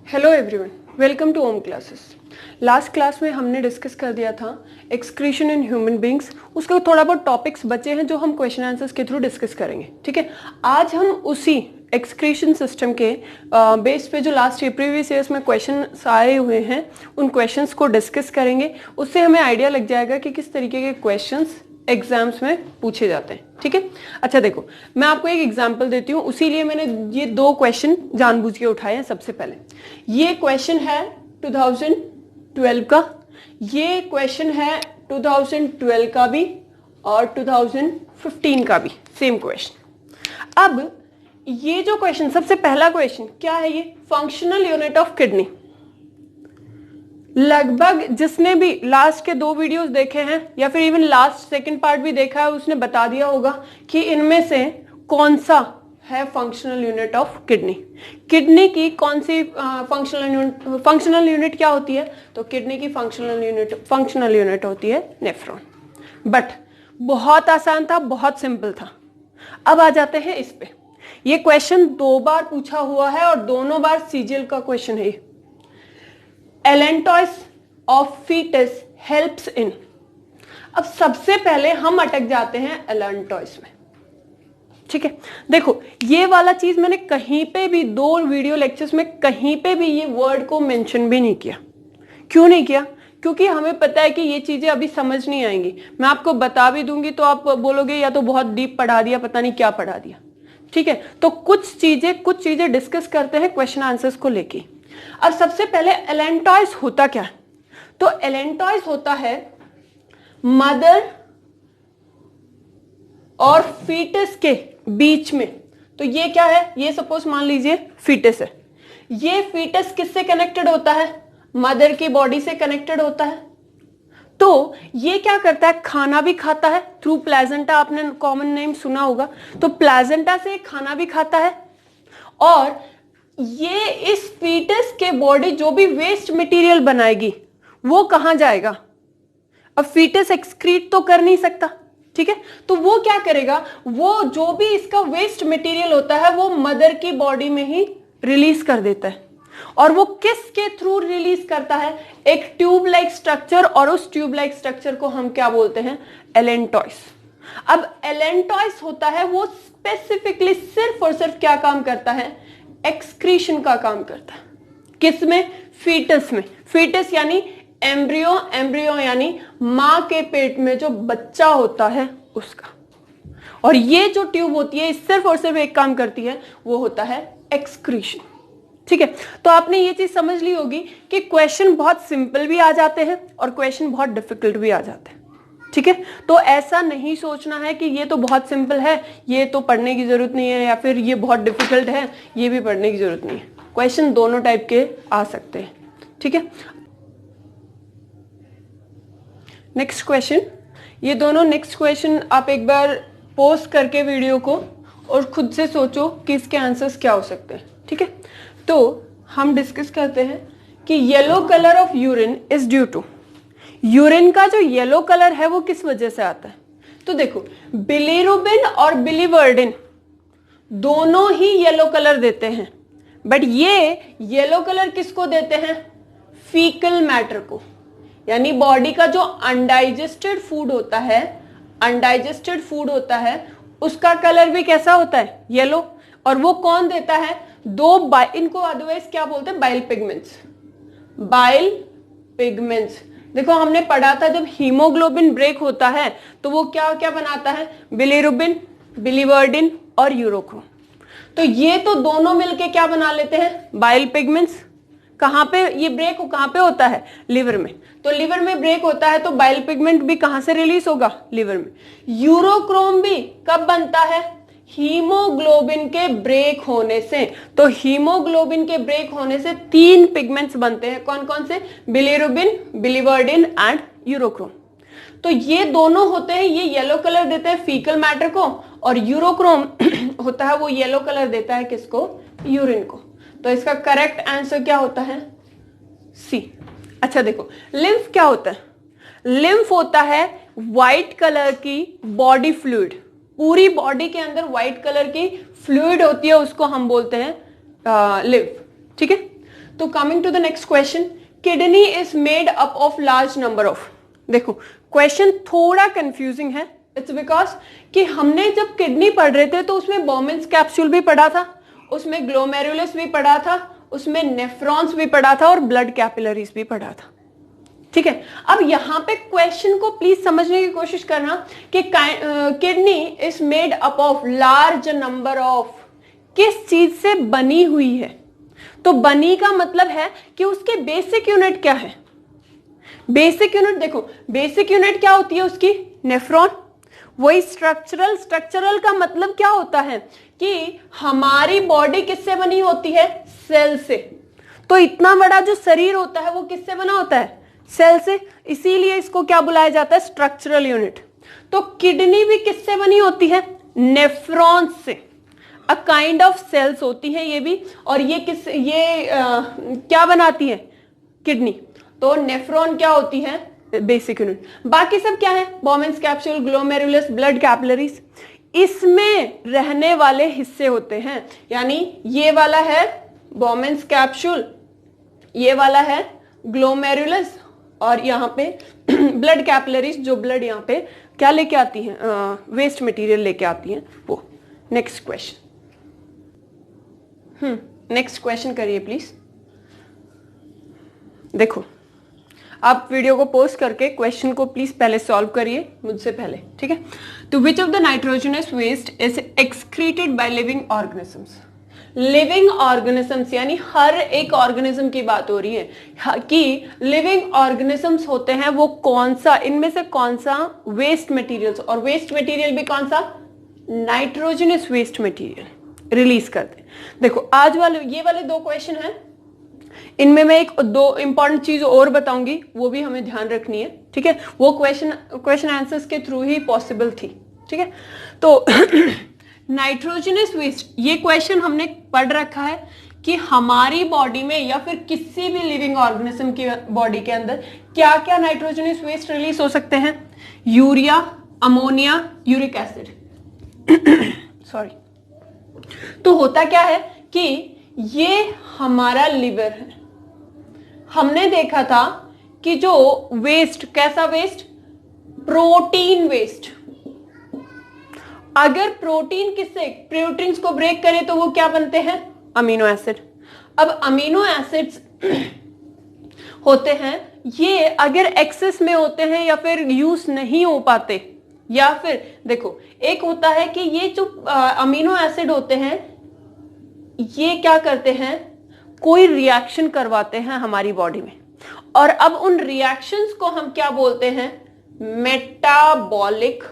Hello everyone, welcome to Om classes. Last class में हमने discuss कर दिया था एक्सक्रीशन इन ह्यूमन बींग्स। उसके थोड़ा बहुत टॉपिक्स बचे हैं जो हम क्वेश्चन आंसर्स के थ्रू डिस्कस करेंगे। ठीक है, आज हम उसी एक्सक्रीशन सिस्टम के बेस पे जो लास्ट ईयर प्रीवियस ईयर्स में क्वेश्चन आए हुए हैं उन क्वेश्चंस को डिस्कस करेंगे। उससे हमें आइडिया लग जाएगा कि किस तरीके के क्वेश्चंस एग्जाम्स में पूछे जाते हैं। ठीक है, अच्छा देखो, मैं आपको एक एग्जांपल देती हूँ, उसी लिए मैंने ये दो क्वेश्चन जानबूझ के उठाए हैं। सबसे पहले ये क्वेश्चन है 2012 का, ये क्वेश्चन है 2012 का भी और 2015 का भी, सेम क्वेश्चन। अब ये जो क्वेश्चन, सबसे पहला क्वेश्चन क्या है, ये फंक्शनल यूनिट ऑफ किडनी। लगभग जिसने भी लास्ट के दो वीडियोस देखे हैं या फिर इवन लास्ट सेकंड पार्ट भी देखा है उसने बता दिया होगा कि इनमें से कौन सा है functional unit of kidney. Kidney की कौन सी फंक्शनल यूनिट क्या होती है, तो किडनी की फंक्शनल यूनिट होती है नेफ्रॉन। बट बहुत आसान था, बहुत सिंपल था। अब आ जाते हैं इस पे। ये क्वेश्चन दो बार पूछा हुआ है और दोनों बार सीजीएल का क्वेश्चन है। Allantois of fetus helps in. अब सबसे पहले हम अटक जाते हैं एलेंटॉइस में। ठीक है, देखो ये वाला चीज मैंने कहीं पे भी दो वीडियो लेक्चर्स में कहीं पे भी ये वर्ड को मेंशन भी नहीं किया। क्यों नहीं किया? क्योंकि हमें पता है कि ये चीजें अभी समझ नहीं आएंगी। मैं आपको बता भी दूंगी तो आप बोलोगे या तो बहुत डीप पढ़ा दिया, पता नहीं क्या पढ़ा दिया। ठीक है, तो कुछ चीजें डिस्कस करते हैं क्वेश्चन आंसर्स को लेके। अब सबसे पहले एलेंटॉइस होता क्या है, तो एलेंटॉइस होता है मदर और फीटस के बीच में। तो ये क्या है, ये सपोज मान लीजिए फीटस है। ये फीटस किससे कनेक्टेड होता है, मदर की बॉडी से कनेक्टेड होता है। तो ये क्या करता है, खाना भी खाता है थ्रू प्लेजेंटा। आपने कॉमन नेम सुना होगा, तो प्लेजेंटा से खाना भी खाता है। और ये इस फीटस के बॉडी जो भी वेस्ट मटेरियल बनाएगी वो कहां जाएगा। अब फीटस एक्सक्रीट तो कर नहीं सकता, ठीक है, तो वो क्या करेगा, वो जो भी इसका वेस्ट मटेरियल होता है वो मदर की बॉडी में ही रिलीज कर देता है। और वो किसके थ्रू रिलीज करता है, एक ट्यूब लाइक स्ट्रक्चर, और उस ट्यूब लाइक स्ट्रक्चर को हम क्या बोलते हैं, एलेंटॉइस। अब एलेंटॉइस होता है वो स्पेसिफिकली सिर्फ और सिर्फ क्या काम करता है, एक्सक्रीशन का काम करता है। किसमें, फीटस में। फीटस यानी एम्ब्रियो, एम्ब्रियो यानी मां के पेट में जो बच्चा होता है उसका। और ये जो ट्यूब होती है सिर्फ और सिर्फ एक काम करती है, वो होता है एक्सक्रीशन। ठीक है, तो आपने ये चीज समझ ली होगी कि क्वेश्चन बहुत सिंपल भी आ जाते हैं और क्वेश्चन बहुत डिफिकल्ट भी आ जाते हैं। ठीक है, तो ऐसा नहीं सोचना है कि ये तो बहुत सिंपल है, ये तो पढ़ने की जरूरत नहीं है, या फिर ये बहुत डिफिकल्ट है, ये भी पढ़ने की जरूरत नहीं है। क्वेश्चन दोनों टाइप के आ सकते हैं। ठीक है, नेक्स्ट क्वेश्चन, ये दोनों नेक्स्ट क्वेश्चन आप एक बार पोस्ट करके वीडियो को और खुद से सोचो कि इसके आंसर्स क्या हो सकते हैं। ठीक है, तो हम डिस्कस करते हैं कि yellow colour of urine is due to. Urine का जो येलो कलर है वो किस वजह से आता है, तो देखो बिलीरुबिन और बिलीवर्डिन दोनों ही येलो कलर देते हैं। बट ये येलो कलर किसको देते हैं, फीकल मैटर को। यानी बॉडी का जो अनडाइजेस्टेड फूड होता है, उसका कलर भी कैसा होता है, येलो। और वो कौन देता है, इनको अदरवाइज क्या बोलते हैं, बाइल पिगमेंट्स। देखो हमने पढ़ा था जब हीमोग्लोबिन ब्रेक होता है तो वो क्या क्या बनाता है, बिलीरुबिन, बिलीवर्डिन और यूरोक्रोम। तो ये तो दोनों मिलके क्या बना लेते हैं, बाइल पिगमेंट्स। कहां पे ये ब्रेक कहां पे होता है, लिवर में। तो लिवर में ब्रेक होता है तो बाइल पिगमेंट भी कहां से रिलीज होगा, लिवर में। यूरोक्रोम भी कब बनता है, हीमोग्लोबिन के ब्रेक होने से। तो हीमोग्लोबिन के ब्रेक होने से तीन पिगमेंट्स बनते हैं, कौन कौन से, बिलीरुबिन, बिलीवर्डिन एंड यूरोक्रोम। तो ये दोनों होते हैं, ये येलो कलर देते हैं फीकल मैटर को, और यूरोक्रोम होता है वो येलो कलर देता है किसको, यूरिन को। तो इसका करेक्ट आंसर क्या होता है, सी। अच्छा देखो, लिम्फ क्या होता है, लिम्फ होता है व्हाइट कलर की बॉडी फ्लूइड। पूरी बॉडी के अंदर व्हाइट कलर की फ्लूइड होती है, उसको हम बोलते हैं लिम्फ। ठीक है, तो coming to the next question, kidney is made up of large number of, देखो क्वेश्चन थोड़ा कंफ्यूजिंग है, इट्स बिकॉज कि हमने जब किडनी पढ़ रहे थे तो उसमें बोमेन्स कैप्सूल भी पढ़ा था, उसमें ग्लोमेरुलस भी पढ़ा था, उसमें नेफ्रॉन्स भी पढ़ा था और ब्लड कैपिलरीज भी पढ़ा था, ठीक है। अब यहां पे क्वेश्चन को प्लीज समझने की कोशिश करना कि kidney is made up of large number of, किस चीज से बनी हुई है, तो बनी का मतलब है कि उसके बेसिक यूनिट क्या है, बेसिक यूनिट देखो, बेसिक यूनिट क्या होती है उसकी, नेफ्रॉन। वही स्ट्रक्चरल का मतलब क्या होता है कि हमारी बॉडी किससे बनी होती है, सेल से। तो इतना बड़ा जो शरीर होता है वो किससे बना होता है, सेल से, इसीलिए इसको क्या बुलाया जाता है, स्ट्रक्चरल यूनिट। तो किडनी भी किससे बनी होती है, नेफ्रॉन्स से, अ काइंड ऑफ सेल्स होती है ये भी। और ये क्या बनाती है, किडनी, तो नेफ्रॉन क्या होती है, बेसिक यूनिट। बाकी सब क्या है, Bowman's capsule, glomerulus, blood capillaries, इसमें रहने वाले हिस्से होते हैं। यानी ये वाला है बोमेन्स कैप्सूल, ये वाला है ग्लोमेरुलस, और यहाँ पे ब्लड कैपिलरीज जो ब्लड यहाँ पे क्या लेके आती हैं, वेस्ट मटेरियल लेके आती हैं वो। नेक्स्ट क्वेश्चन, नेक्स्ट क्वेश्चन करिए प्लीज। देखो आप वीडियो को पोस्ट करके क्वेश्चन को प्लीज पहले सॉल्व करिए मुझसे पहले, ठीक है। तो which of the nitrogenous waste is excreted by living organisms, living organisms यानी हर एक ऑर्गेनिज्म की बात हो रही है कि लिविंग ऑर्गेनिजम्स होते हैं वो कौन सा, इनमें से कौन सा वेस्ट मटेरियल्स, और वेस्ट मटेरियल भी कौन सा, नाइट्रोजनस वेस्ट मटेरियल रिलीज करते हैं। देखो आज वाले ये वाले दो क्वेश्चन हैं, इनमें मैं एक दो इंपॉर्टेंट चीज और बताऊंगी, वो भी हमें ध्यान रखनी है, ठीक है। वो क्वेश्चन आंसर्स के थ्रू ही पॉसिबल थी, ठीक है। तो नाइट्रोजनस वेस्ट, ये क्वेश्चन हमने पढ़ रखा है कि हमारी बॉडी में या फिर किसी भी लिविंग ऑर्गेनिज्म की बॉडी के अंदर क्या क्या नाइट्रोजनस वेस्ट रिलीज हो सकते हैं, urea, ammonia, uric acid sorry. तो होता क्या है कि ये हमारा लिवर है, हमने देखा था कि जो वेस्ट, कैसा वेस्ट, प्रोटीन वेस्ट, अगर प्रोटीन प्रोटीन्स को ब्रेक करें तो वो क्या बनते हैं, अमीनो एसिड। अब अमीनो एसिड्स होते हैं, ये अगर एक्सेस में होते हैं या फिर यूज नहीं हो पाते, या फिर देखो एक होता है कि ये जो अमीनो एसिड होते हैं ये क्या करते हैं, कोई रिएक्शन करवाते हैं हमारी बॉडी में, और अब उन रिएक्शंस को हम क्या बोलते हैं, मेटाबॉलिक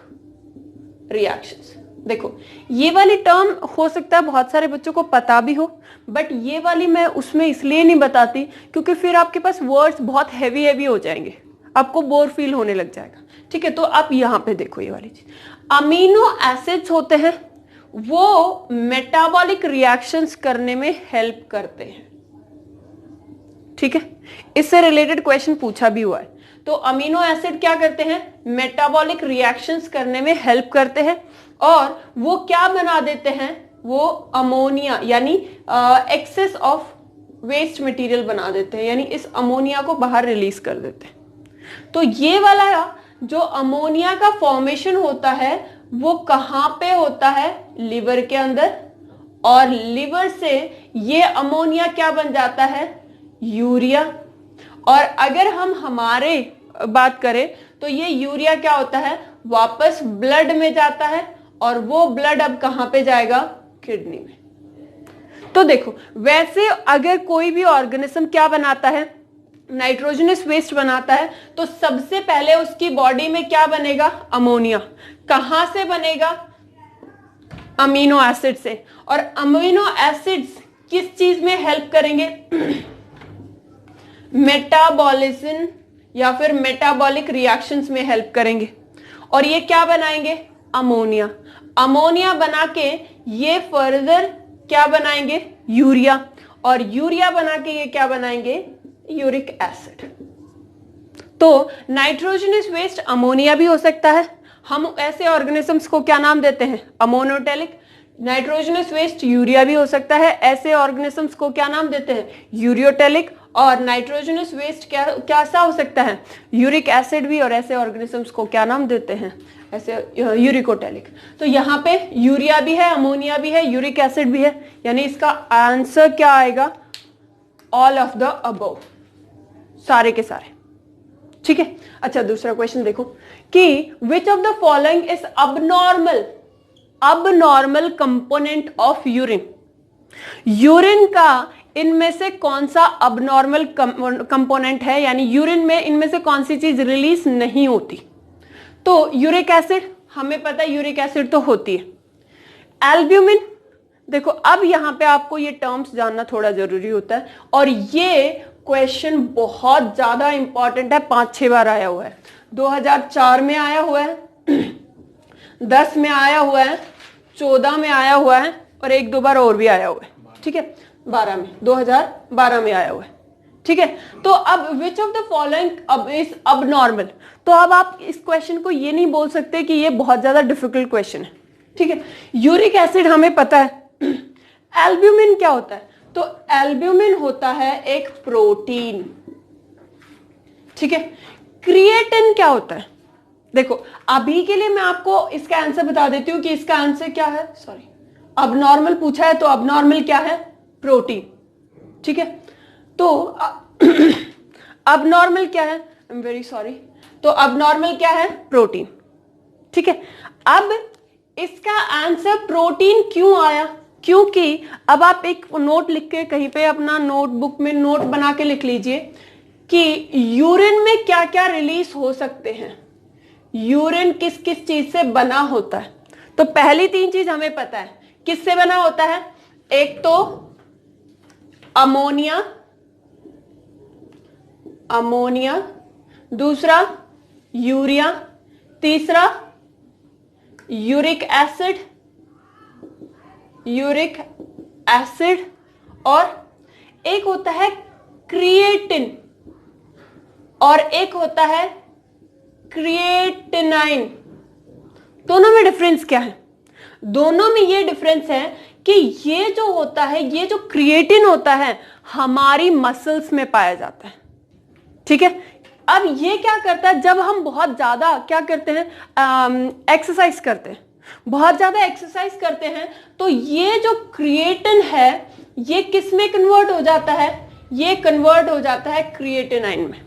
रिएक्शंस। देखो ये वाली टर्म हो सकता है बहुत सारे बच्चों को पता भी हो, बट ये वाली मैं उसमें इसलिए नहीं बताती क्योंकि फिर आपके पास वर्ड्स बहुत हैवी हो जाएंगे, आपको बोर फील होने लग जाएगा, ठीक है। तो आप यहां पे देखो ये वाली चीज, अमीनो एसिड्स होते हैं वो मेटाबॉलिक रिएक्शंस करने में हेल्प करते हैं, ठीक है। इससे रिलेटेड क्वेश्चन पूछा भी हुआ है। तो अमीनो एसिड क्या करते हैं, मेटाबॉलिक रिएक्शंस करने में हेल्प करते हैं, और वो क्या बना देते हैं, वो अमोनिया यानी एक्सेस ऑफ वेस्ट मटेरियल बना देते हैं, यानी इस अमोनिया को बाहर रिलीज कर देते हैं। तो ये वाला जो अमोनिया का फॉर्मेशन होता है वो कहां पे होता है, लिवर के अंदर, और लिवर से ये अमोनिया क्या बन जाता है, यूरिया। और अगर हम हमारे बात करें तो ये यूरिया क्या होता है, वापस ब्लड में जाता है, और वो ब्लड अब कहां पे जाएगा, किडनी में। तो देखो वैसे अगर कोई भी ऑर्गेनिज्म क्या बनाता है, नाइट्रोजनस वेस्ट बनाता है, तो सबसे पहले उसकी बॉडी में क्या बनेगा, अमोनिया। कहां से बनेगा, अमीनो एसिड से। और अमीनो एसिड्स किस चीज में हेल्प करेंगे, मेटाबॉलिज्म या फिर मेटाबॉलिक रिएक्शंस में हेल्प करेंगे, और ये क्या बनाएंगे, अमोनिया। अमोनिया बना के ये फर्दर क्या बनाएंगे, यूरिया, और यूरिया बना के ये क्या बनाएंगे, यूरिक एसिड। तो नाइट्रोजनस वेस्ट अमोनिया भी हो सकता है। हम ऐसे ऑर्गेनिजम्स को क्या नाम देते हैं, अमोनोटेलिक। नाइट्रोजनस वेस्ट यूरिया भी हो सकता है। ऐसे ऑर्गेनिजम्स को क्या नाम देते हैं? यूरियोटेलिक। और नाइट्रोजनस वेस्ट क्या सा हो सकता है? यूरिक एसिड भी। और ऐसे ऑर्गेनिजम्स को क्या नाम देते हैं? ऐसे यूरिकोटेलिक। तो यहाँ पे यूरिया भी है, अमोनिया भी है, यूरिक एसिड भी है, यानी इसका आंसर क्या आएगा? ऑल ऑफ द अबव, सारे के सारे। ठीक है। अच्छा, दूसरा क्वेश्चन देखो कि विच of the following is abnormal component of urine. Urine का इनमें से कौन सा अबनॉर्मल कंपोनेंट है, यानी यूरिन में इनमें से कौन सी चीज रिलीज नहीं होती? तो यूरिक एसिड, हमें पता है यूरिक एसिड तो होती है। एल्ब्यूमिन, देखो अब यहां पे आपको ये टर्म्स जानना थोड़ा जरूरी होता है, और ये क्वेश्चन बहुत ज्यादा इंपॉर्टेंट है, 5-6 बार आया हुआ है। 2004 में आया हुआ है, 10 में आया हुआ है, 14 में आया हुआ है, और 1-2 बार और भी आया हुआ है। ठीक है, 12 में, 2012 में आया हुआ है। ठीक है। तो अब विच of the following is abnormal, तो अब आप इस क्वेश्चन को ये नहीं बोल सकते कि ये बहुत ज्यादा डिफिकल्ट क्वेश्चन है। ठीक है। यूरिक एसिड हमें पता है। एल्ब्यूमिन क्या होता है? तो एल्ब्यूमिन होता है एक प्रोटीन। ठीक है। क्रिएटिन क्या होता है? देखो अभी के लिए मैं आपको इसका आंसर बता देती हूं कि इसका आंसर क्या है। सॉरी, अबनॉर्मल पूछा है तो अबनॉर्मल क्या है? प्रोटीन। ठीक है। तो अबनॉर्मल क्या है? I am very sorry. तो अबनॉर्मल क्या है? प्रोटीन। ठीक है। अब इसका आंसर प्रोटीन क्यों आया? क्योंकि अब आप एक नोट लिख के कहीं पे अपना नोटबुक में नोट बना के लिख लीजिए कि यूरिन में क्या क्या रिलीज हो सकते हैं, यूरिन किस किस चीज से बना होता है। तो पहली 3 चीज हमें पता है किससे बना होता है। एक तो अमोनिया, दूसरा यूरिया, तीसरा यूरिक एसिड, और एक होता है क्रिएटिन, और एक होता है क्रिएटिनाइन। दोनों में डिफरेंस क्या है? दोनों में ये डिफरेंस है कि ये जो होता है, ये जो क्रिएटिन होता है हमारी मसल्स में पाया जाता है। ठीक है। अब ये क्या करता है, जब हम बहुत ज्यादा क्या करते हैं, एक्सरसाइज करते हैं, बहुत ज्यादा एक्सरसाइज करते हैं, तो ये जो क्रिएटिन है ये किस में कन्वर्ट हो जाता है? ये कन्वर्ट हो जाता है क्रिएटिनाइन में।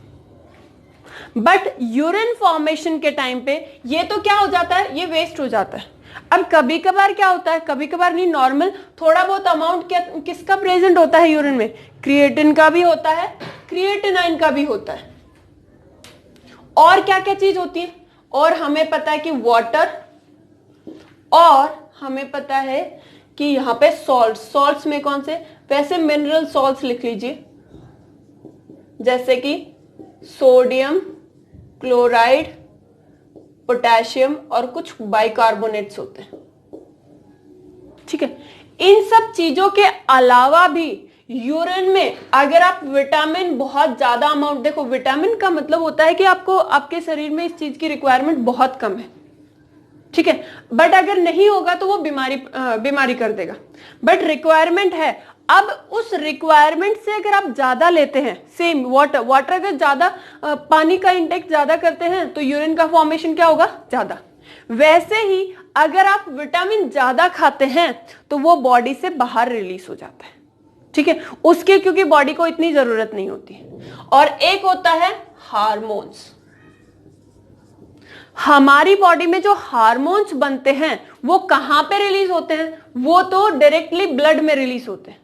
बट यूरिन फॉर्मेशन के टाइम पे ये तो क्या हो जाता है? ये वेस्ट हो जाता है। अब कभी कभार क्या होता है, कभी कभार नहीं, नॉर्मल थोड़ा बहुत अमाउंट किसका प्रेजेंट होता है यूरिन में? क्रिएटिन का भी होता है, क्रिएटिनाइन का भी होता है। और क्या क्या चीज होती है? और हमें पता है कि वाटर, और हमें पता है कि यहां पे सॉल्ट्स में कौन से? वैसे मिनरल सॉल्ट्स लिख लीजिए, जैसे कि सोडियम क्लोराइड, पोटेशियम, और कुछ बाइकार्बोनेट्स होते हैं। ठीक है। इन सब चीजों के अलावा भी यूरिन में अगर आप विटामिन बहुत ज्यादा अमाउंट, देखो विटामिन का मतलब होता है कि आपको आपके शरीर में इस चीज की रिक्वायरमेंट बहुत कम है। ठीक है। बट अगर नहीं होगा तो वो बीमारी कर देगा, बट रिक्वायरमेंट है। अब उस रिक्वायरमेंट से अगर आप ज्यादा लेते हैं, सेम वाटर अगर ज्यादा, पानी का इंटेक ज्यादा करते हैं तो यूरिन का फॉर्मेशन क्या होगा? ज्यादा। वैसे ही अगर आप विटामिन ज्यादा खाते हैं तो वो बॉडी से बाहर रिलीज हो जाता है। ठीक है, उसके क्योंकि बॉडी को इतनी जरूरत नहीं होती है। और एक होता है हार्मोन्स। हमारी बॉडी में जो हार्मोन्स बनते हैं वो कहां पे रिलीज होते हैं? वो तो डायरेक्टली ब्लड में रिलीज होते हैं।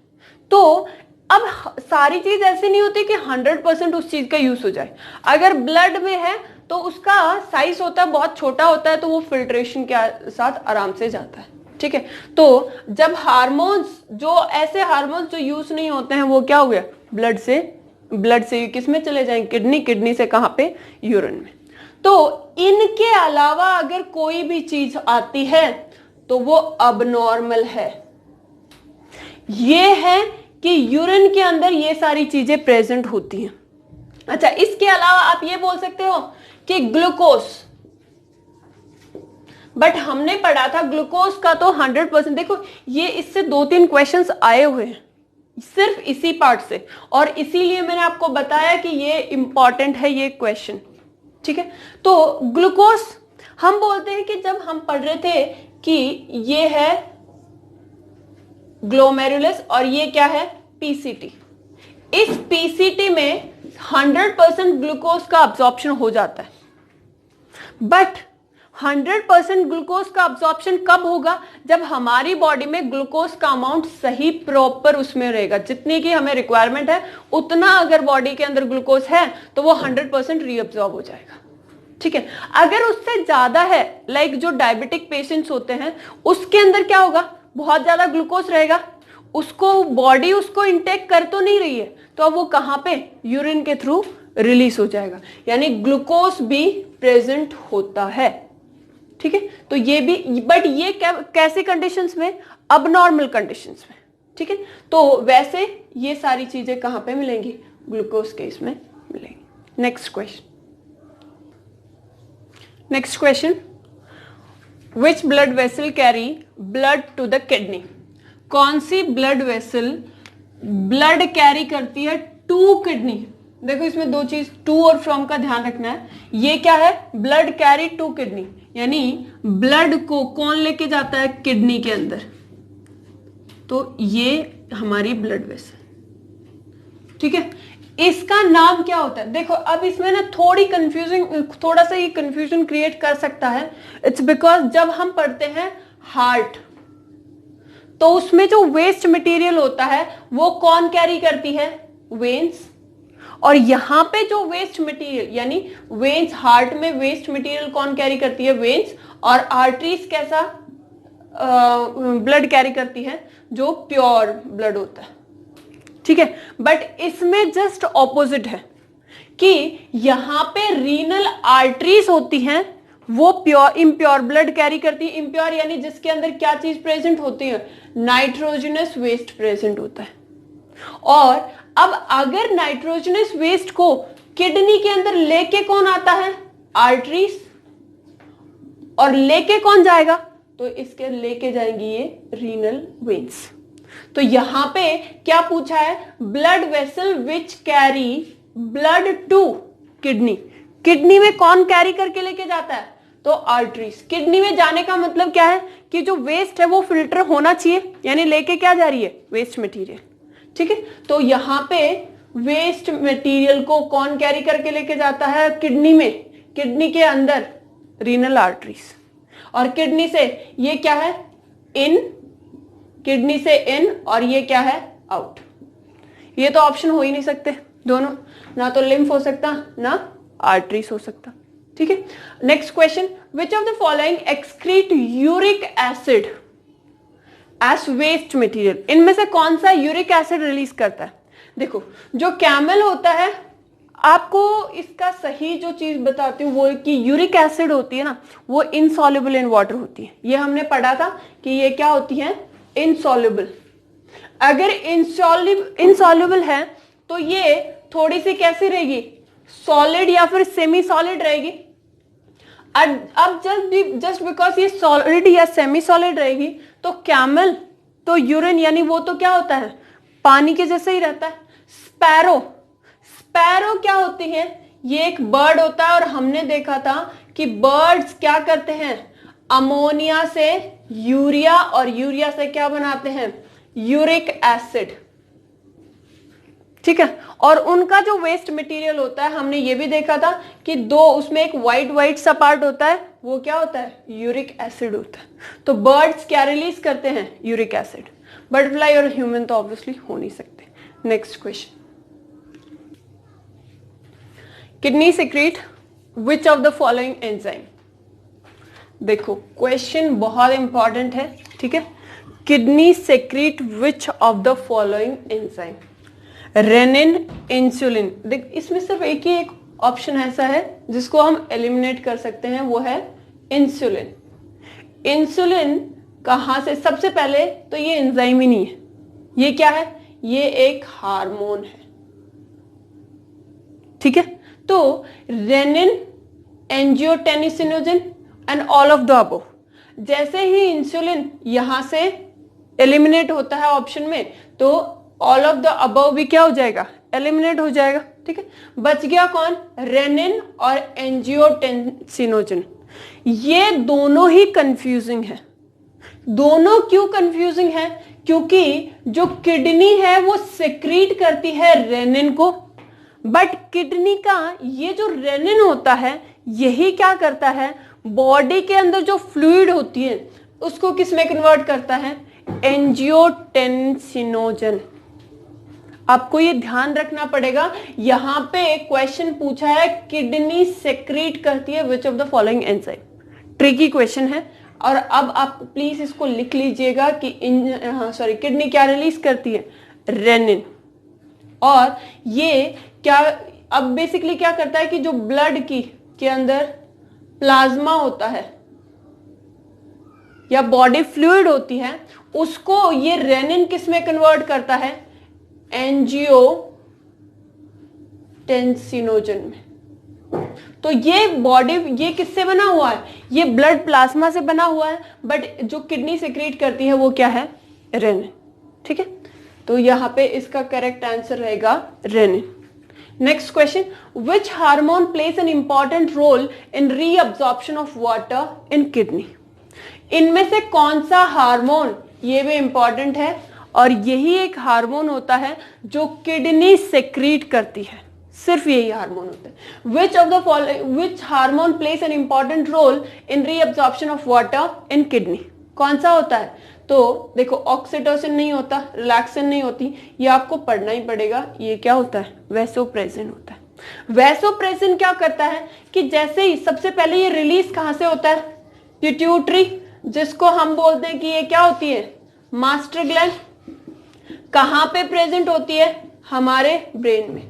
तो अब सारी चीज ऐसी नहीं होती कि 100% उस चीज का यूज हो जाए। अगर ब्लड में है तो उसका साइज होता है बहुत छोटा होता है, तो वो फिल्ट्रेशन के साथ आराम से जाता है। ठीक है। तो जब हार्मोन्स, जो ऐसे हार्मोन्स जो यूज नहीं होते हैं, वो क्या हो गया? ब्लड से किस में चले जाएंगे? किडनी से कहां पे? यूरिन में। तो इनके अलावा अगर कोई भी चीज आती है तो वो अबनॉर्मल है। ये है कि यूरिन के अंदर ये सारी चीजें प्रेजेंट होती हैं। अच्छा, इसके अलावा आप ये बोल सकते हो कि बट हमने पढ़ा था ग्लूकोज का तो 100%। देखो ये इससे 2-3 क्वेश्चंस आए हुए हैं सिर्फ इसी पार्ट से, और इसीलिए मैंने आपको बताया कि ये इंपॉर्टेंट है ये क्वेश्चन। ठीक है, तो ग्लूकोज हम बोलते हैं कि जब हम पढ़ रहे थे कि ये है ग्लोमेरुलस और ये क्या है पीसीटी। इस पीसीटी में 100% ग्लूकोज का अब्जॉर्प्शन हो जाता है, बट 100% ग्लूकोज का अब्जॉर्प्शन कब होगा? जब हमारी बॉडी में ग्लूकोज का अमाउंट सही प्रॉपर उसमें रहेगा, जितनी की हमें रिक्वायरमेंट है उतना अगर बॉडी के अंदर ग्लूकोज है तो वो 100% रीअब्जॉर्ब हो जाएगा। ठीक है, अगर उससे ज्यादा है, लाइक जो डायबिटिक पेशेंट्स होते हैं उसके अंदर क्या होगा, बहुत ज्यादा ग्लूकोज रहेगा, उसको बॉडी उसको इंटेक कर तो नहीं रही है, तो अब वो कहां पे, यूरिन के थ्रू रिलीज हो जाएगा, यानी ग्लूकोज भी प्रेजेंट होता है। ठीक है, तो ये भी, बट ये कैसे कंडीशंस में, अब नॉर्मल कंडीशंस में। ठीक है, तो वैसे ये सारी चीजें कहां पे मिलेंगी, ग्लूकोज के इसमें मिलेंगी। Next question, next question, which blood vessel carry blood to the kidney? कौन सी ब्लड वेसल ब्लड कैरी करती है टू किडनी? देखो इसमें दो चीज, टू और फ्रॉम का ध्यान रखना है। ये क्या है, ब्लड कैरी टू किडनी, यानी ब्लड को कौन लेके जाता है किडनी के अंदर, तो ये हमारी ब्लड वेसल। ठीक है, इसका नाम क्या होता है? देखो अब इसमें ना थोड़ा सा ये कंफ्यूजन क्रिएट कर सकता है। इट्स बिकॉज जब हम पढ़ते हैं हार्ट तो उसमें जो वेस्ट मटेरियल होता है वो कौन कैरी करती है, वेन्स। और यहां पे जो वेस्ट मटेरियल, यानी वेन्स, हार्ट में वेस्ट मटेरियल कौन कैरी करती है, वेन्स। और आर्टरीज कैसा ब्लड कैरी करती है, जो प्योर ब्लड होता है। ठीक है, बट इसमें जस्ट ऑपोजिट है कि यहां पे रीनल आर्टरीज होती हैं, वो प्योर इम्प्योर ब्लड कैरी करती है। इम्प्योर यानी जिसके अंदर क्या चीज प्रेजेंट होती है, नाइट्रोजनस वेस्ट प्रेजेंट होता है। और अब अगर नाइट्रोजनस वेस्ट को किडनी के अंदर लेके कौन आता है, आर्टरीज। और लेके कौन जाएगा, तो इसके लेके जाएंगी ये रीनल वेन्स। तो यहां पे क्या पूछा है, blood vessel which carry blood to kidney. Kidney में कौन कैरी करके लेके जाता है, तो आर्टरीज। किडनी में जाने का मतलब क्या है कि जो वेस्ट है वो फिल्टर होना चाहिए, यानी लेके क्या जा रही है, वेस्ट मटेरियल। ठीक है, तो यहां पे वेस्ट मटेरियल को कौन कैरी करके लेके जाता है किडनी में, किडनी के अंदर रीनल आर्टरीज। और किडनी से ये क्या है, इन, किडनी से इन, और ये क्या है, आउट। ये तो ऑप्शन हो ही नहीं सकते दोनों, ना तो लिम्फ हो सकता ना आर्टरीज हो सकता। ठीक है, next question, which of the following excrete uric acid as waste material? इनमें से कौन सा यूरिक एसिड रिलीज करता है? देखो जो कैमल होता है, आपको इसका सही जो चीज बताती हूँ वो कि यूरिक एसिड होती है ना, वो इनसॉल्युबल इन वाटर होती है। ये हमने पढ़ा था कि ये क्या होती है, इनसॉल्युबल। अगर इनसॉल्युबल है तो ये थोड़ी सी कैसी रहेगी, सॉलिड या फिर सेमी सॉलिड रहेगी। अब जस्ट बिकॉज ये सॉलिड या सेमी सॉलिड रहेगी तो कैमल तो यूरिन, यानी वो तो क्या होता है, पानी के जैसे ही रहता है। स्पैरो, स्पैरो क्या होती है, ये एक बर्ड होता है, और हमने देखा था कि बर्ड्स क्या करते हैं, अमोनिया से यूरिया, और यूरिया से क्या बनाते हैं, यूरिक एसिड। ठीक है, और उनका जो वेस्ट मटेरियल होता है, हमने ये भी देखा था कि दो, उसमें एक व्हाइट सा पार्ट होता है, वो क्या होता है, यूरिक एसिड होता है। तो बर्ड्स क्या रिलीज करते हैं, यूरिक एसिड। बटरफ्लाई और ह्यूमन तो ऑब्वियसली हो नहीं सकते। Next question, kidney secrete which of the following enzyme? देखो क्वेश्चन बहुत इंपॉर्टेंट है। ठीक है, kidney secrete which of the following enzyme? Renin, insulin. देख इसमें सिर्फ एक ही एक ऑप्शन ऐसा है जिसको हम एलिमिनेट कर सकते हैं, वो है इंसुलिन। इंसुलिन कहां से, सबसे पहले तो ये एंजाइम ही नहीं है, ये क्या है, ये एक हार्मोन है। ठीक है, तो renin, angiotensinogen and all of the above. जैसे ही इंसुलिन यहां से एलिमिनेट होता है ऑप्शन में, तो ऑल ऑफ द अबव भी क्या हो जाएगा, एलिमिनेट हो जाएगा। ठीक है, बच गया कौन, रेनिन और एंजियोटेंसिनोजन। ये दोनों ही कंफ्यूजिंग है। दोनों क्यों कंफ्यूजिंग है, क्योंकि जो किडनी है वो सेक्रीट करती है रेनिन को, बट किडनी का ये जो रेनिन होता है यही क्या करता है, बॉडी के अंदर जो फ्लूइड होती है उसको किस में कन्वर्ट करता है, एंजियोटेंसिनोजन। आपको ये ध्यान रखना पड़ेगा, यहां पे क्वेश्चन पूछा है किडनी सेक्रीट करती है which of the following enzyme, tricky question है। और अब आप प्लीज इसको लिख लीजिएगा कि किडनी क्या रिलीज करती है, रेनिन। और ये क्या अब बेसिकली क्या करता है कि जो ब्लड की के अंदर प्लाज्मा होता है या बॉडी फ्लूइड होती है, उसको ये रेनिन किस में कन्वर्ट करता है, एंजियोटेंसिनोजन में। तो ये बॉडी, ये किससे बना हुआ है, ये ब्लड प्लाज्मा से बना हुआ है, बट जो किडनी सेक्रेट करती है वो क्या है, रेनिन। ठीक है, तो यहां पे इसका करेक्ट आंसर रहेगा renin. Next question, which hormone plays an important role in reabsorption of water in kidney. इनमें से कौन सा हार्मोन, ये भी इंपॉर्टेंट है, और यही एक हार्मोन होता है जो किडनी सेक्रीट करती है, सिर्फ यही हार्मोन होता है। Which of the following, which hormone plays an important role in reabsorption of water in kidney, कौन सा होता है। तो देखो, ऑक्सीटोसिन नहीं होता, रिलैक्सिन नहीं होती, ये आपको पढ़ना ही पड़ेगा। ये क्या होता है, वैसोप्रेसिन होता है। वैसोप्रेसिन क्या करता है कि जैसे ही सबसे पहले ये रिलीज कहां से होता है, पिट्यूटरी, जिसको हम बोलते हैं कि ये क्या होती है, मास्टर ग्लैंड। कहां पे प्रेजेंट होती है, हमारे ब्रेन में।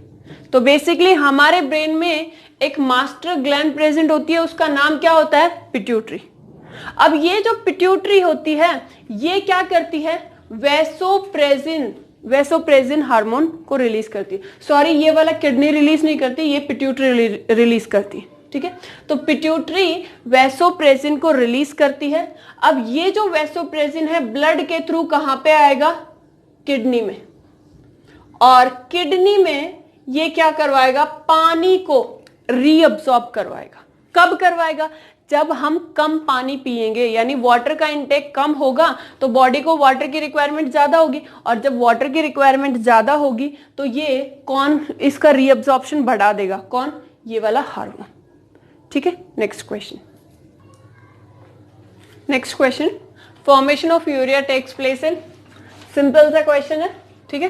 तो बेसिकली हमारे ब्रेन में एक मास्टर ग्लैंड प्रेजेंट होती है, उसका नाम क्या होता है, पिट्यूटरी। अब ये जो पिट्यूटरी होती है ये क्या करती है, वैसोप्रेसिन हार्मोन को रिलीज करती है। सॉरी, ये वाला किडनी रिलीज नहीं करती, ये पिट्यूटरी रिलीज करती है। ठीक है, तो पिट्यूटरी वैसोप्रेसिन को रिलीज करती है। अब ये जो वैसोप्रेसिन है ब्लड के थ्रू कहां पे आएगा, किडनी में, और किडनी में ये क्या करवाएगा, पानी को रीअब्सॉर्ब करवाएगा। कब करवाएगा, जब हम कम पानी पिएंगे, यानी वाटर का इंटेक कम होगा तो बॉडी को वाटर की रिक्वायरमेंट ज्यादा होगी, और जब वाटर की रिक्वायरमेंट ज्यादा होगी तो ये कौन इसका रीअब्सॉर्प्शन बढ़ा देगा, कौन, ये वाला हार्मोन। ठीक है, next question. Next question, formation of urea takes place in, simple सा क्वेश्चन है। ठीक है,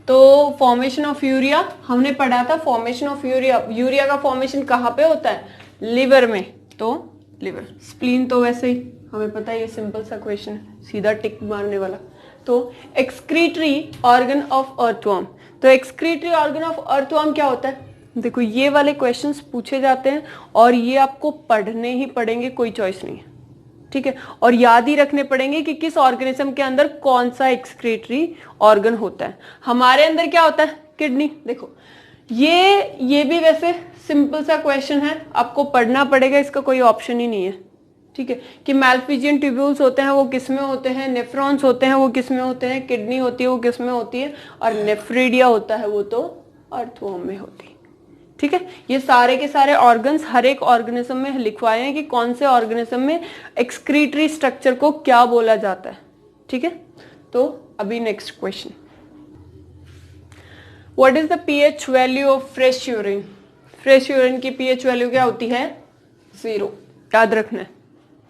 तो फॉर्मेशन ऑफ यूरिया हमने पढ़ा था, फॉर्मेशन ऑफ यूरिया का फॉर्मेशन कहां पे होता है, लिवर में। तो लिवर, स्प्लीन तो वैसे ही हमें पता है, ये सिंपल सा क्वेश्चन है, सीधा टिक मारने वाला। तो एक्सक्रीटरी ऑर्गन ऑफ अर्थवर्म, तो एक्सक्रीटरी ऑर्गन ऑफ अर्थवर्म क्या होता है। देखो, ये वाले क्वेश्चंस पूछे जाते हैं और ये आपको पढ़ने ही पड़ेंगे, कोई चॉइस नहीं है। ठीक है, और याद ही रखने पड़ेंगे कि किस ऑर्गेनिज्म के अंदर कौन सा एक्सक्रीटरी ऑर्गन होता है। हमारे अंदर क्या होता है, किडनी। देखो, ये भी वैसे सिंपल सा क्वेश्चन है, आपको पढ़ना पड़ेगा, इसका कोई ऑप्शन ही नहीं है। ठीक है, कि मैल्फिजियन ट्यूब्यूल्स होते हैं वो किस में होते हैं, नेफ्रॉन्स होते हैं वो किस में होते हैं, किडनी होती है वो किस में होती है, और नेफ्रीडिया होता है वो तो अर्थवर्म में होती है। ठीक है, ये सारे के सारे ऑर्गन्स हर एक ऑर्गेनिज्म में लिखवाए हैं कि कौन से ऑर्गेनिज्म में एक्सक्रीटरी स्ट्रक्चर को क्या बोला जाता है। ठीक है, तो अभी next question, what is the pH value of fresh urine. Fresh urine की पीएच वैल्यू क्या होती है, 0, याद रखना है।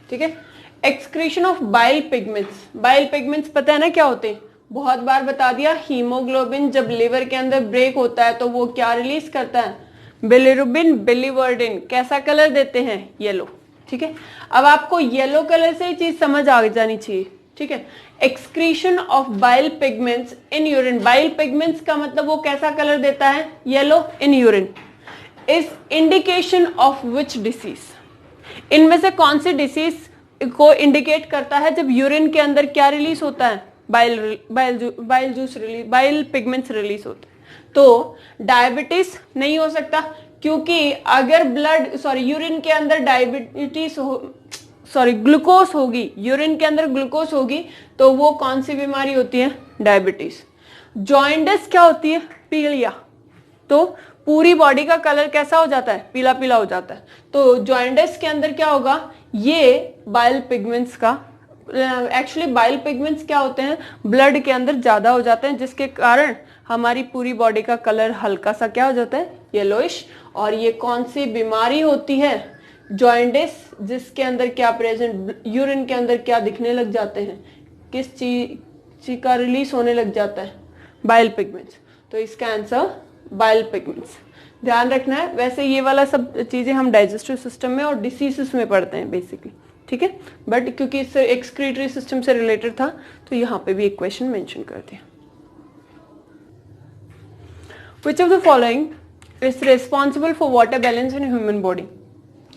ठीक है, excretion of bile pigments, bile pigments पता है ना क्या होते हैं, बहुत बार बता दिया। हीमोग्लोबिन जब लिवर के अंदर ब्रेक होता है तो वो क्या रिलीज करता है, बिलिरुबिन, बिलीवर्डिन, कैसा कलर देते हैं, येलो। ठीक है, अब आपको येलो कलर से ही चीज समझ आ जानी चाहिए। ठीक है, excretion of bile pigments in urine, bile pigments का मतलब वो कैसा कलर देता है, yellow, in urine, is indication of which disease. इनमें से कौन सी डिसीज को इंडिकेट करता है जब यूरिन के अंदर क्या रिलीज होता है, bile juice release, bile pigments release होते हैं। तो डायबिटीज नहीं हो सकता, क्योंकि अगर यूरिन के अंदर डायबिटीज सॉरी ग्लूकोज होगी, यूरिन के अंदर ग्लूकोज होगी, तो वो कौन सी बीमारी होती है? डायबिटीज। जॉइंडिस क्या होती है? पीलिया। तो पूरी बॉडी का कलर कैसा हो जाता है? पीला पीला हो जाता है। तो जॉइंडिस के अंदर क्या होगा? ये बाइल पिगमेंट्स का, एक्चुअली बाइल पिगमेंट्स क्या होते हैं? ब्लड के अंदर ज्यादा हो जाते हैं, जिसके कारण हमारी पूरी बॉडी का कलर हल्का सा क्या हो जाता है? येलोइश। और ये कौन सी बीमारी होती है? जॉइंडिस, जिसके अंदर क्या प्रेजेंट? यूरिन के अंदर क्या दिखने लग जाते हैं? किस चीज का रिलीज होने लग जाता है? Bile pigments. तो इसका आंसर बाइल पिगमेंट्स। ध्यान रखना है। वैसे ये वाला सब चीजें हम डाइजेस्टिव सिस्टम में और डिसीजेस में पढ़ते हैं बेसिकली, ठीक है, बट क्योंकि इससे एक्सक्रीटरी सिस्टम से रिलेटेड था तो यहाँ पे भी एक क्वेश्चन मेंशन कर दिया। Which of the following is responsible for water balance in human body?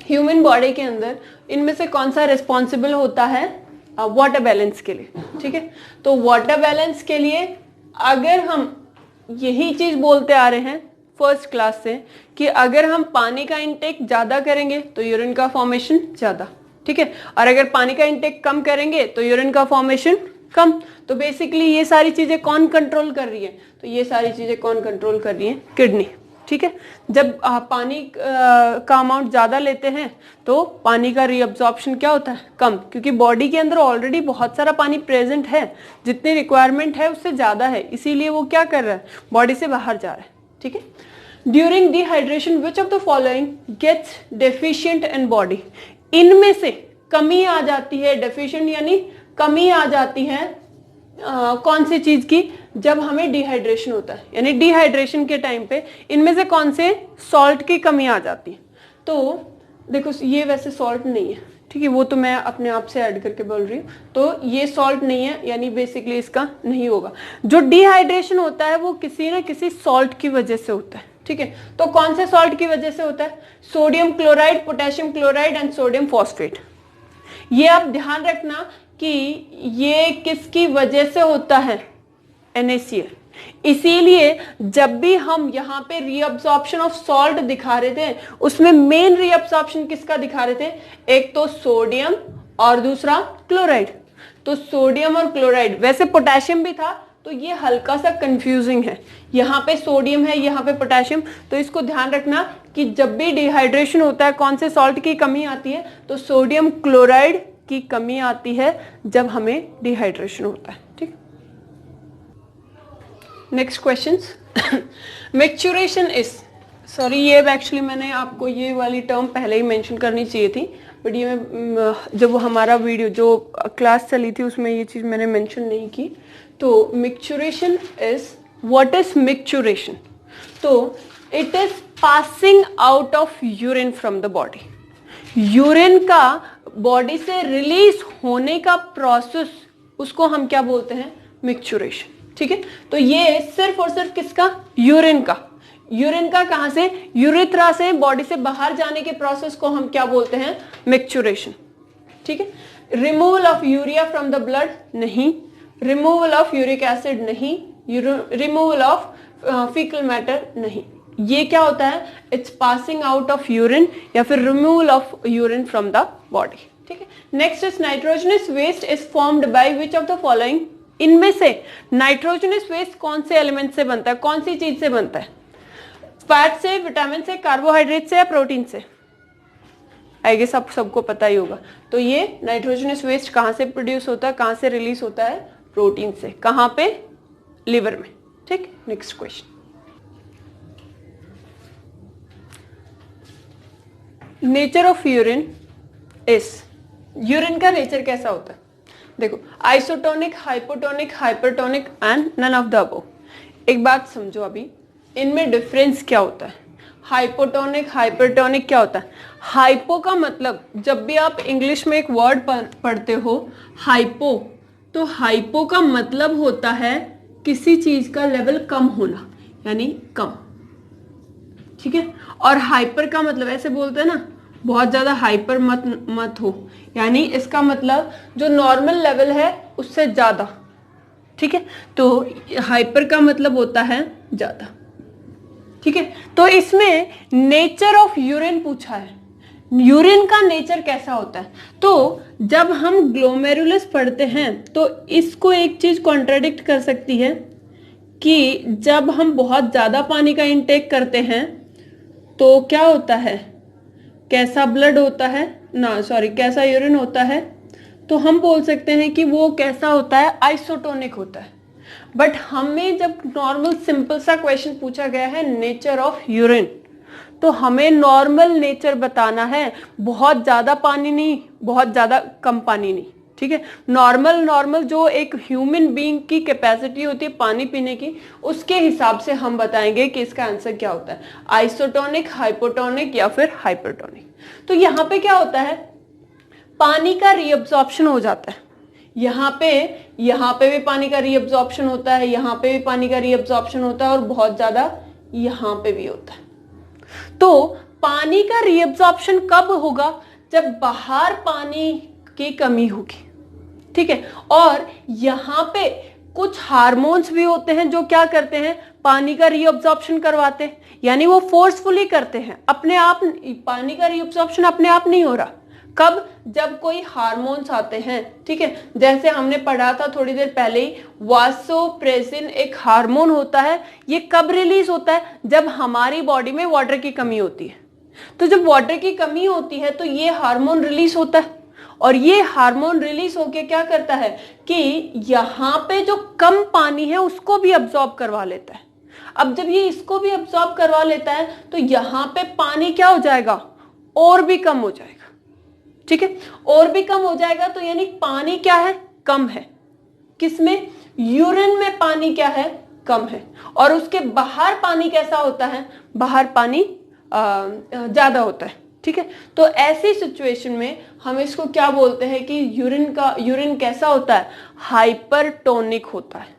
Human body के अंदर इनमें से कौन सा रिस्पॉन्सिबल होता है वाटर बैलेंस के लिए? ठीक है, तो वाटर बैलेंस के लिए अगर हम यही चीज बोलते आ रहे हैं फर्स्ट क्लास से कि अगर हम पानी का इंटेक ज्यादा करेंगे तो यूरिन का फॉर्मेशन ज्यादा, ठीक है, और अगर पानी का इंटेक कम करेंगे तो यूरिन का फॉर्मेशन कम। तो बेसिकली ये सारी चीजें कौन कंट्रोल कर रही है? तो ये सारी चीजें कौन कंट्रोल कर रही है? किडनी, ठीक है। जब पानी का अमाउंट ज्यादा लेते हैं तो पानी का रीअब्जॉर्प्शन क्या होता है? कम, क्योंकि बॉडी के अंदर ऑलरेडी बहुत सारा पानी प्रेजेंट है, जितनी रिक्वायरमेंट है उससे ज्यादा है, इसीलिए वो क्या कर रहा है? बॉडी से बाहर जा रहा है, ठीक है। During dehydration which of the following gets deficient in body? इनमें से कमी आ जाती है, डेफिशिएंट यानी कमी आ जाती है कौन सी चीज की? जब हमें डिहाइड्रेशन होता है, यानी डिहाइड्रेशन के टाइम पे इनमें से कौन से सॉल्ट की कमी आ जाती है? तो देखो ये वैसे सॉल्ट नहीं है, ठीक है, वो तो मैं अपने आप से ऐड करके बोल रही हूँ, तो ये सॉल्ट नहीं है, यानी बेसिकली इसका नहीं होगा। जो डिहाइड्रेशन होता है वो किसी ना किसी सॉल्ट की वजह से होता है, ठीक है। तो कौन से सॉल्ट की वजह से होता है? Sodium chloride, potassium chloride and sodium phosphate. ये आप ध्यान रखना कि ये किसकी वजह से होता है? NaCl। इसीलिए जब भी हम यहाँ पे रीअब्सॉर्प्शन ऑफ सॉल्ट दिखा रहे थे, उसमें मेन रीअब्सॉर्प्शन किसका दिखा रहे थे? एक तो सोडियम और दूसरा क्लोराइड। तो सोडियम और क्लोराइड, वैसे पोटेशियम भी था, तो ये हल्का सा कंफ्यूजिंग है, यहाँ पे सोडियम है, यहाँ पे पोटेशियम। तो इसको ध्यान रखना कि जब भी डिहाइड्रेशन होता है कौन से सॉल्ट की कमी आती है? तो सोडियम क्लोराइड की कमी आती है जब हमें डिहाइड्रेशन होता है, ठीक। Next question, maturation is, sorry ये एक्चुअली मैंने आपको ये वाली टर्म पहले ही मेंशन करनी चाहिए थी, बट ये मैं जब हमारा वीडियो जो क्लास चली थी उसमें ये चीज मैंने मेंशन नहीं की। तो maturation is, what is maturation? तो it is passing out of urine from the body. Urine का बॉडी से रिलीज होने का प्रोसेस, उसको हम क्या बोलते हैं? मैच्योरेशन, ठीक है। तो ये सिर्फ और सिर्फ किसका? यूरिन का। यूरिन का कहां से? यूरिथ्रा से बॉडी से बाहर जाने के प्रोसेस को हम क्या बोलते हैं? मैच्योरेशन, ठीक है। Removal of urea from the blood नहीं, रिमूवल ऑफ यूरिक एसिड नहीं, रिमूवल ऑफ फीकल मैटर नहीं। ये क्या होता है? It's passing out of urine या फिर removal of urine from the body, ठीक है। Next is nitrogenous waste is formed by which of the following? इनमें से नाइट्रोजनस वेस्ट कौन से एलिमेंट से बनता है? कौन सी चीज से बनता है? फैट से, विटामिन से, कार्बोहाइड्रेट से या प्रोटीन से? आई गेस आप सबको पता ही होगा। तो ये नाइट्रोजनस वेस्ट कहां से प्रोड्यूस होता है, कहां से रिलीज होता है? प्रोटीन से। कहां पे? लिवर में, ठीक। Next question, nature of urine is, urine का नेचर कैसा होता है? देखो, isotonic, hypotonic, hypertonic and none of the above. एक बात समझो, अभी इनमें डिफरेंस क्या होता है? हाइपोटोनिक, हाइपरटोनिक क्या होता है? हाइपो का मतलब, जब भी आप इंग्लिश में एक वर्ड पढ़ते हो हाइपो, तो हाइपो का मतलब होता है किसी चीज का लेवल कम होना, यानी कम, ठीक है। और हाइपर का मतलब ऐसे बोलते हैं ना, बहुत ज्यादा हाइपर मत हो, यानी इसका मतलब जो नॉर्मल लेवल है उससे ज्यादा, ठीक है। तो हाइपर का मतलब होता है ज्यादा, ठीक है। तो इसमें नेचर ऑफ यूरिन पूछा है। यूरिन का नेचर कैसा होता है? तो जब हम ग्लोमेरुलस पढ़ते हैं तो इसको एक चीज कॉन्ट्राडिक्ट कर सकती है कि जब हम बहुत ज्यादा पानी का इंटेक करते हैं तो क्या होता है, कैसा ब्लड होता है ना, सॉरी कैसा यूरिन होता है, तो हम बोल सकते हैं कि वो कैसा होता है, आइसोटोनिक होता है। बट हमें जब नॉर्मल सिंपल सा क्वेश्चन पूछा गया है नेचर ऑफ यूरिन, तो हमें नॉर्मल नेचर बताना है, बहुत ज्यादा पानी नहीं, बहुत ज्यादा कम पानी नहीं, ठीक है। नॉर्मल जो एक ह्यूमन बीइंग की कैपेसिटी होती है पानी पीने की, उसके हिसाब से हम बताएंगे कि इसका आंसर क्या होता है, आइसोटोनिक, हाइपोटोनिक या फिर हाइपरटोनिक। तो यहाँ पे क्या होता है, पानी का रीअब्जॉर्प्शन हो जाता है। यहाँ पे भी पानी का रीअब्जॉर्प्शन होता है, यहाँ पे भी पानी का रीअब्जॉर्प्शन होता है और बहुत ज्यादा यहाँ पे भी होता है। तो पानी का रीअब्जॉर्प्शन कब होगा, जब बाहर पानी की कमी होगी, ठीक है। और यहाँ पे कुछ हार्मोन्स भी होते हैं जो क्या करते हैं, पानी का रीअब्जॉर्प्शन करवाते हैं, यानी वो फोर्सफुली करते हैं, अपने आप पानी का रीअब्जॉर्प्शन अपने आप नहीं हो रहा। कब, जब कोई हार्मोन्स आते हैं, ठीक है। जैसे हमने पढ़ा था थोड़ी देर पहले ही, वासोप्रेसिन एक हार्मोन होता है, ये कब रिलीज होता है, जब हमारी बॉडी में वाटर की कमी होती है। तो जब वाटर की कमी होती है तो ये हार्मोन रिलीज होता है, और ये हार्मोन रिलीज होके क्या करता है कि यहाँ पे जो कम पानी है उसको भी अब्सॉर्ब करवा लेता है। अब जब ये इसको भी अब्सॉर्ब करवा लेता है तो यहाँ पे पानी क्या हो जाएगा, और भी कम हो जाएगा, ठीक है, और भी कम हो जाएगा। तो यानी पानी क्या है, कम है, किसमें, यूरिन में पानी क्या है, कम है। और उसके बाहर पानी कैसा होता है, बाहर पानी ज्यादा होता है, ठीक है। तो ऐसी सिचुएशन में हम इसको क्या बोलते हैं कि यूरिन कैसा होता है, हाइपरटोनिक होता है।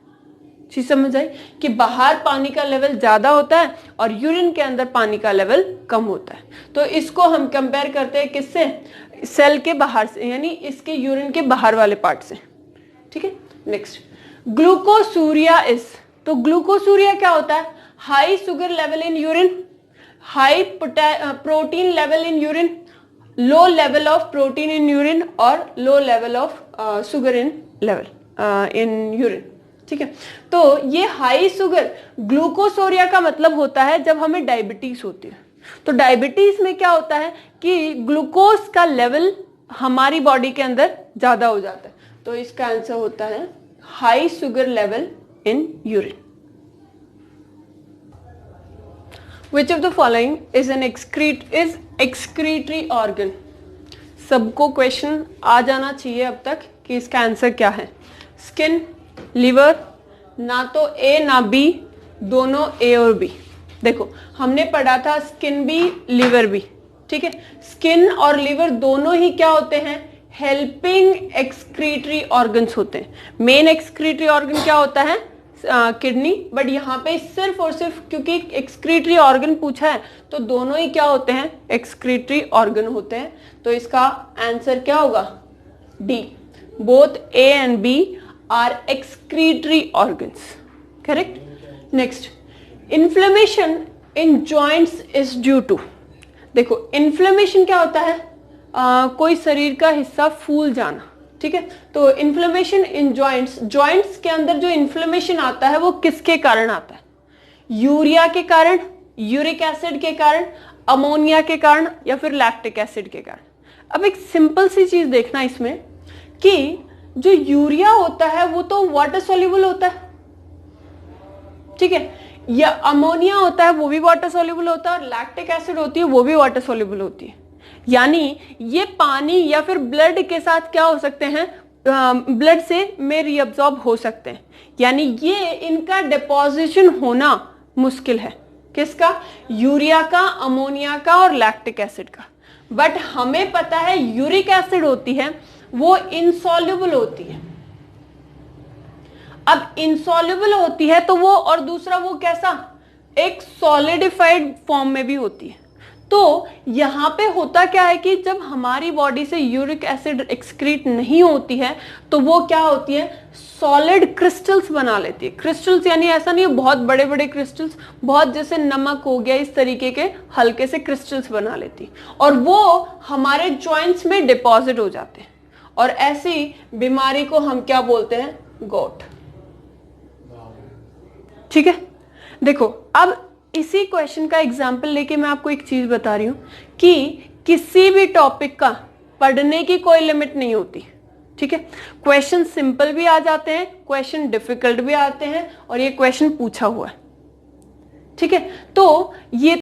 चीज समझ आई कि बाहर पानी का लेवल ज्यादा होता है और यूरिन के अंदर पानी का लेवल कम होता है। तो इसको हम कंपेयर करते हैं किससे, सेल के बाहर से, यानी इसके यूरिन के बाहर वाले पार्ट से, ठीक है। नेक्स्ट, ग्लूकोसूरिया इज, तो ग्लूकोसूरिया क्या होता है, high sugar level in urine, high protein level in urine, low level of protein in urine और low level of sugar in urine, ठीक है। तो ये हाई शुगर, ग्लूकोसोरिया का मतलब होता है जब हमें डायबिटीज होती है। तो डायबिटीज में क्या होता है कि ग्लूकोज का लेवल हमारी बॉडी के अंदर ज्यादा हो जाता है। तो इसका आंसर होता है high sugar level in urine. Which of the following is excretory organ? सबको क्वेश्चन आ जाना चाहिए अब तक कि इसका आंसर क्या है। स्किन, लिवर, ना तो ए ना बी, दोनों ए और बी। देखो हमने पढ़ा था स्किन भी लिवर भी, ठीक है। स्किन और लिवर दोनों ही क्या होते हैं, हेल्पिंग एक्सक्रीटरी ऑर्गन्स होते हैं। मेन एक्सक्रीटरी ऑर्गन क्या होता है, किडनी, बट यहाँ पे सिर्फ और सिर्फ क्योंकि एक्सक्रीटरी ऑर्गन पूछा है तो दोनों ही क्या होते हैं, एक्सक्रीटरी ऑर्गन होते हैं। तो इसका आंसर क्या होगा, D, both A and B are excretory organs, correct. Next, inflammation in joints is due to, देखो इन्फ्लेमेशन क्या होता है, कोई शरीर का हिस्सा फूल जाना, ठीक है। तो इन्फ्लेमेशन इन जॉइंट्स, जॉइंट्स के अंदर जो इन्फ्लेमेशन आता है वो किसके कारण आता है, यूरिया के कारण, यूरिक एसिड के कारण, अमोनिया के कारण या फिर लैक्टिक एसिड के कारण। अब एक सिंपल सी चीज देखना इसमें कि जो यूरिया होता है वो तो वाटर सॉल्युबल होता है, ठीक है, या अमोनिया होता है वो भी वाटर सॉल्युबल होता है और लैक्टिक एसिड होती है वो भी वाटर सॉल्युबल होती है। यानी ये पानी या फिर ब्लड के साथ क्या हो सकते हैं, ब्लड से में रीअब्सॉर्ब हो सकते हैं, यानी ये इनका डिपोजिशन होना मुश्किल है, किसका, यूरिया का, अमोनिया का और लैक्टिक एसिड का। बट हमें पता है यूरिक एसिड होती है वो इनसॉल्युबल होती है। अब इनसॉल्युबल होती है तो वो, और दूसरा वो कैसा, एक सॉलिडिफाइड फॉर्म में भी होती है। तो यहां पे होता क्या है कि जब हमारी बॉडी से यूरिक एसिड एक्सक्रीट नहीं होती है तो वो क्या होती है, सॉलिड क्रिस्टल्स बना लेती है। क्रिस्टल्स यानी ऐसा नहीं है बहुत बड़े बड़े क्रिस्टल्स, बहुत जैसे नमक हो गया इस तरीके के हल्के से क्रिस्टल्स बना लेती, और वो हमारे जॉइंट्स में डिपॉजिट हो जाते हैं, और ऐसी बीमारी को हम क्या बोलते हैं, गॉट। ठीक है, देखो अब इसी क्वेश्चन का एग्जाम्पल लेके मैं आपको एक चीज बता रही हूं कि किसी भी टॉपिक का पढ़ने की कोई लिमिट नहीं होती। ठीक है, क्वेश्चन सिंपल भी आ जाते हैं, क्वेश्चन डिफिकल्ट भी आते हैं, और ये क्वेश्चन पूछा हुआ है। ठीक है, तो ये